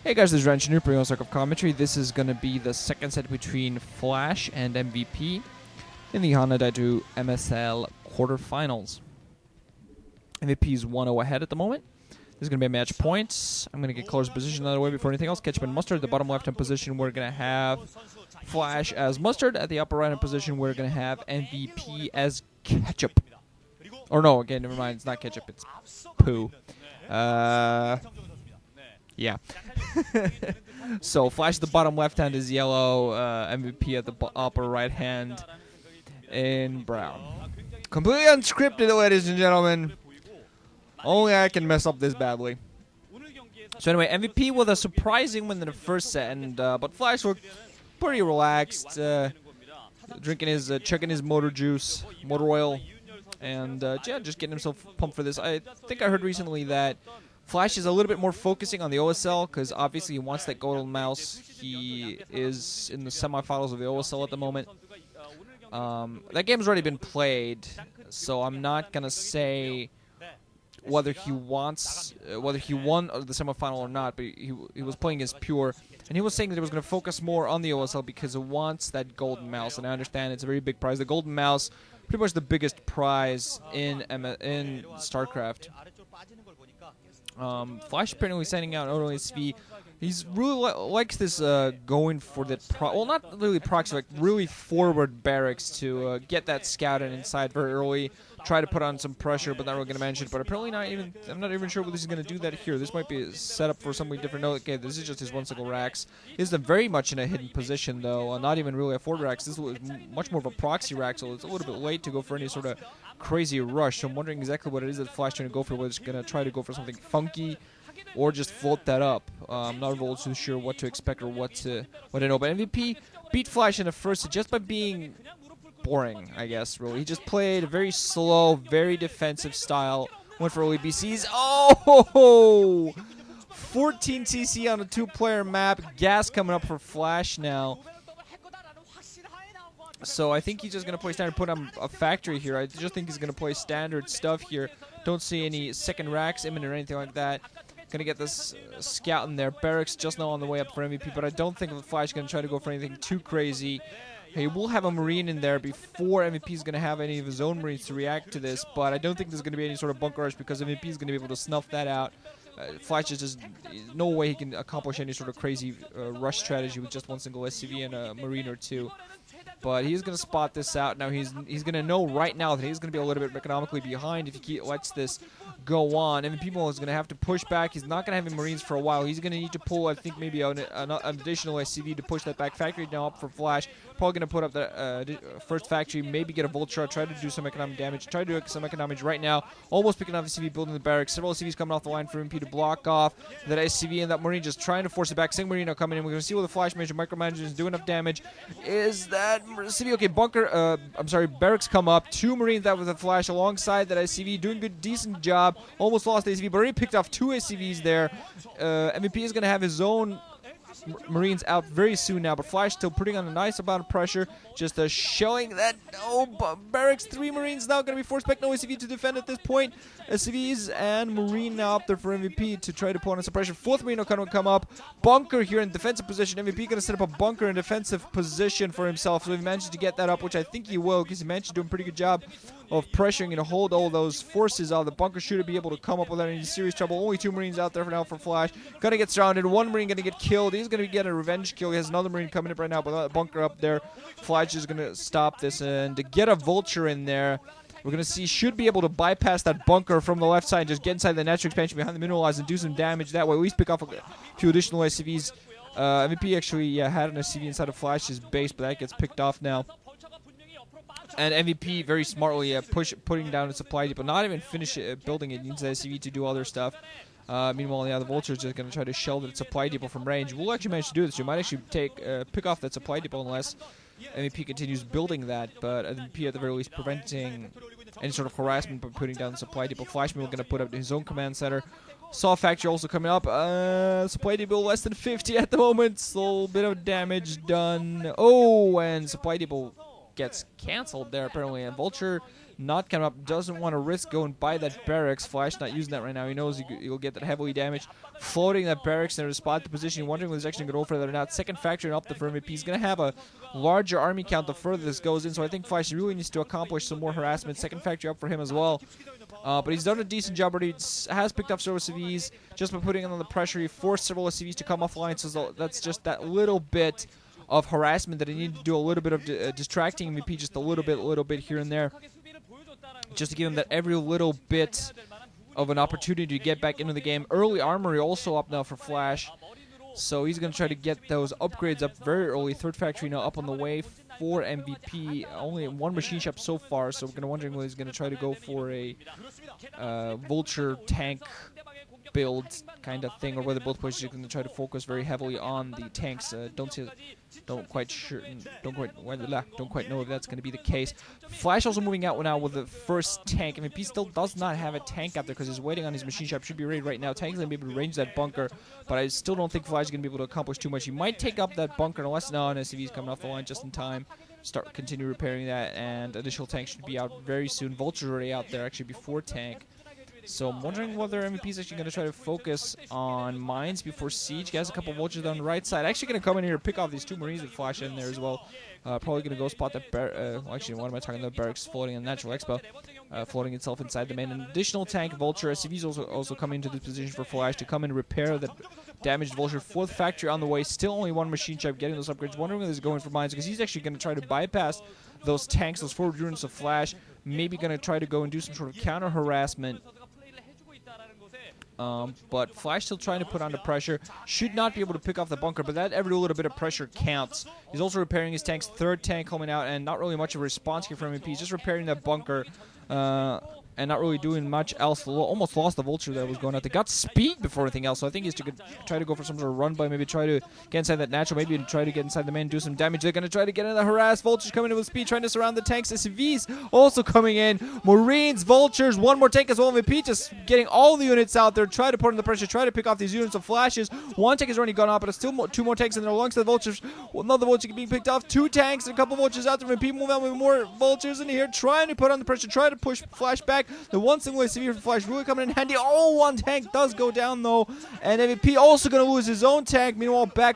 Hey guys, this is Engineer bringing us of commentary. This is going to be the second set between Flash and MVP in the Hana Daetoo MSL quarterfinals. MVP is 1-0 ahead at the moment. This is going to be a match point. I'm going to get colors position out of the way before anything else. Ketchup and Mustard at the bottom left-hand position. We're going to have Flash as Mustard. At the upper right-hand position, we're going to have MVP as Ketchup. Or no, again, never mind. It's not Ketchup. It's Poo. Yeah. So Flash at the bottom left hand is yellow, MVP at the upper right hand in brown. Completely unscripted, ladies and gentlemen. Only I can mess up this badly. So anyway, MVP with a surprising win in the first set, and but Flash looked pretty relaxed, drinking his, chugging his motor juice, motor oil, and yeah, just getting himself pumped for this. I think I heard recently that Flash is a little bit more focusing on the OSL because obviously he wants that golden mouse. He is in the semifinals of the OSL at the moment. That game's already been played, so I'm not gonna say whether he wants, whether he won the semifinal or not. But he was playing as Pure, and he was saying that he was gonna focus more on the OSL because he wants that golden mouse. And I understand it's a very big prize. The golden mouse, pretty much the biggest prize in StarCraft. Flash apparently sending out not only SV. He's really likes this going for the well, not really proxy, like really forward barracks to get that scout in inside very early, try to put on some pressure, but not really gonna manage it. But apparently not even. I'm not even sure whether he's gonna do that here. This might be a setup for something different. No, okay, this is just his one single racks. This is very much in a hidden position though. Not even really a forward racks. This was much more of a proxy rack, so it's a little bit late to go for any sort of crazy rush. So I'm wondering exactly what it is that Flash trying to go for. Whether it's gonna try to go for something funky, or just float that up. I'm not really too sure what to expect or what to know. But MVP beat Flash in the first just by being boring, I guess, really. He just played a very slow, very defensive style. Went for early BCs. Oh! 14 TC on a two-player map. Gas coming up for Flash now. So I think he's just going to play standard, put on a factory here. I just think he's going to play standard stuff here. Don't see any second racks imminent or anything like that. Gonna get this scout in there. Barracks just now on the way up for MVP, but I don't think the Flash is gonna try to go for anything too crazy. He will have a Marine in there before MVP is gonna have any of his own Marines to react to this, but I don't think there's gonna be any sort of bunker rush because MVP is gonna be able to snuff that out. Flash is just no way he can accomplish any sort of crazy rush strategy with just one single SCV and a Marine or two. But he's going to spot this out. Now he's going to know right now that he's going to be a little bit economically behind if he lets this go on. MVP is going to have to push back. He's not going to have any Marines for a while. He's going to need to pull, I think, maybe an additional SCV to push that back factory now up for Flash. Probably going to put up the first factory, maybe get a Vulture, try to do some economic damage. Try to do some economic damage right now. Almost picking off the SCV, building the barracks. Several SCVs coming off the line for MP to block off that SCV, and that Marine just trying to force it back. Single Marine now coming in. We're going to see what the Flash major micromanages do enough damage. Is that SCV? Okay, bunker, I'm sorry, barracks come up. Two Marines that with a Flash alongside that SCV, doing good, decent job. Almost lost the SCV, but already picked off two SCVs there. MVP is going to have his own Marines out very soon now, but Flash still putting on a nice amount of pressure, just showing that barracks, three Marines now going to be forced back, no SCV to defend at this point. SCVs and Marine now up there for MVP to try to put on some pressure. Fourth Marine will come up. Bunker here in defensive position. MVP going to set up a bunker in defensive position for himself, so he manages to get that up, which I think he will, because he managed to do a pretty good job of pressuring and hold all those forces out. The bunker should be able to come up without any serious trouble. Only two Marines out there for now for Flash. Gonna get surrounded. One Marine gonna get killed. He's gonna get a revenge kill. He has another Marine coming up right now, but that bunker up there. Flash is gonna stop this and to get a Vulture in there. We're going to see, should be able to bypass that bunker from the left side and just get inside the natural expansion behind the mineralize and do some damage that way. At least pick off a few additional SCVs. MVP actually had an SCV inside of Flash's base, but that gets picked off now. And MVP very smartly putting down a supply depot. Not even finish building it. Needs the SCV to do other stuff. Meanwhile, yeah, the Vulture is just going to try to shell that supply depot from range. We'll actually manage to do this. You might actually pick off that supply depot unless MVP continues building that, but MVP at the very least preventing any sort of harassment by putting down the supply depot. Flashman going to put up his own command center. Saw factory also coming up. Supply depot less than 50 at the moment. So a little bit of damage done. Oh, and supply depot gets canceled there apparently, and Vulture not coming up. Doesn't want to risk going by that barracks. Flash not using that right now. He knows he'll get that heavily damaged. Floating that barracks there to spot the position. Wondering whether he's actually going to go for that or not. Second factory up the for MVP. He's going to have a larger army count the further this goes in. So I think Flash really needs to accomplish some more harassment. Second factory up for him as well. But he's done a decent job already. Has picked up several SCVs just by putting on the pressure. He forced several SCVs to come offline. So that's just that little bit of harassment that he needed to do, a little bit of distracting MVP, just a little bit here and there, just to give him that every little bit of an opportunity to get back into the game. Early armory also up now for Flash, so he's going to try to get those upgrades up very early. Third factory now up on the way for MVP. Only one machine shop so far, so we're going to wondering whether he's going to try to go for a vulture tank build kind of thing, or whether both players are going to try to focus very heavily on the tanks. Don't quite know if that's going to be the case. Flash also moving out now with the first tank. MVP still does not have a tank out there because he's waiting on his machine shop. Should be ready right now. Tank's going to be able to range that bunker, but I still don't think Flash is going to be able to accomplish too much. He might take up that bunker unless an SCV is coming off the line just in time. Continue repairing that, and initial tank should be out very soon. Vulture's already out there actually before tank. So I'm wondering whether MVP is actually going to try to focus on mines before siege. He has a couple vultures on the right side. Actually going to come in here and pick off these two marines with Flash in there as well. Probably going to go spot that actually, what am I talking about? Barracks floating on Natural Expo. Floating itself inside the main. An additional tank vulture. SCVs also coming into this position for Flash to come and repair the damaged vulture. Fourth factory on the way. Still only one machine shop getting those upgrades. Wondering whether he's going for mines because he's actually going to try to bypass those tanks, those forward units of Flash. Maybe going to try to go and do some sort of counter harassment. But Flash still trying to put on the pressure. Should not be able to pick off the bunker, but that every little bit of pressure counts. He's also repairing his tanks. Third tank coming out, and not really much of a response here from MP. He's just repairing that bunker. And not really doing much else. Almost lost the vulture that was going out. They got speed before anything else, so I think he's going to try to go for some sort of run by, maybe try to get inside that natural, maybe try to get inside the main, do some damage. They're going to try to get in the harass. Vultures coming in with speed, trying to surround the tanks. SCVs also coming in. Marines, vultures, one more tank as well. MVP just getting all the units out there, try to put in the pressure, try to pick off these units of Flashes. One tank has already gone up, but it's still two more tanks in there alongside the vultures. Another vulture being picked off. Two tanks and a couple vultures out there. MVP moving out with more vultures in here, trying to put on the pressure, try to push Flash back. The one single SCV for Flash really coming in handy. Oh, one tank does go down though, and MVP also going to lose his own tank. Meanwhile, back up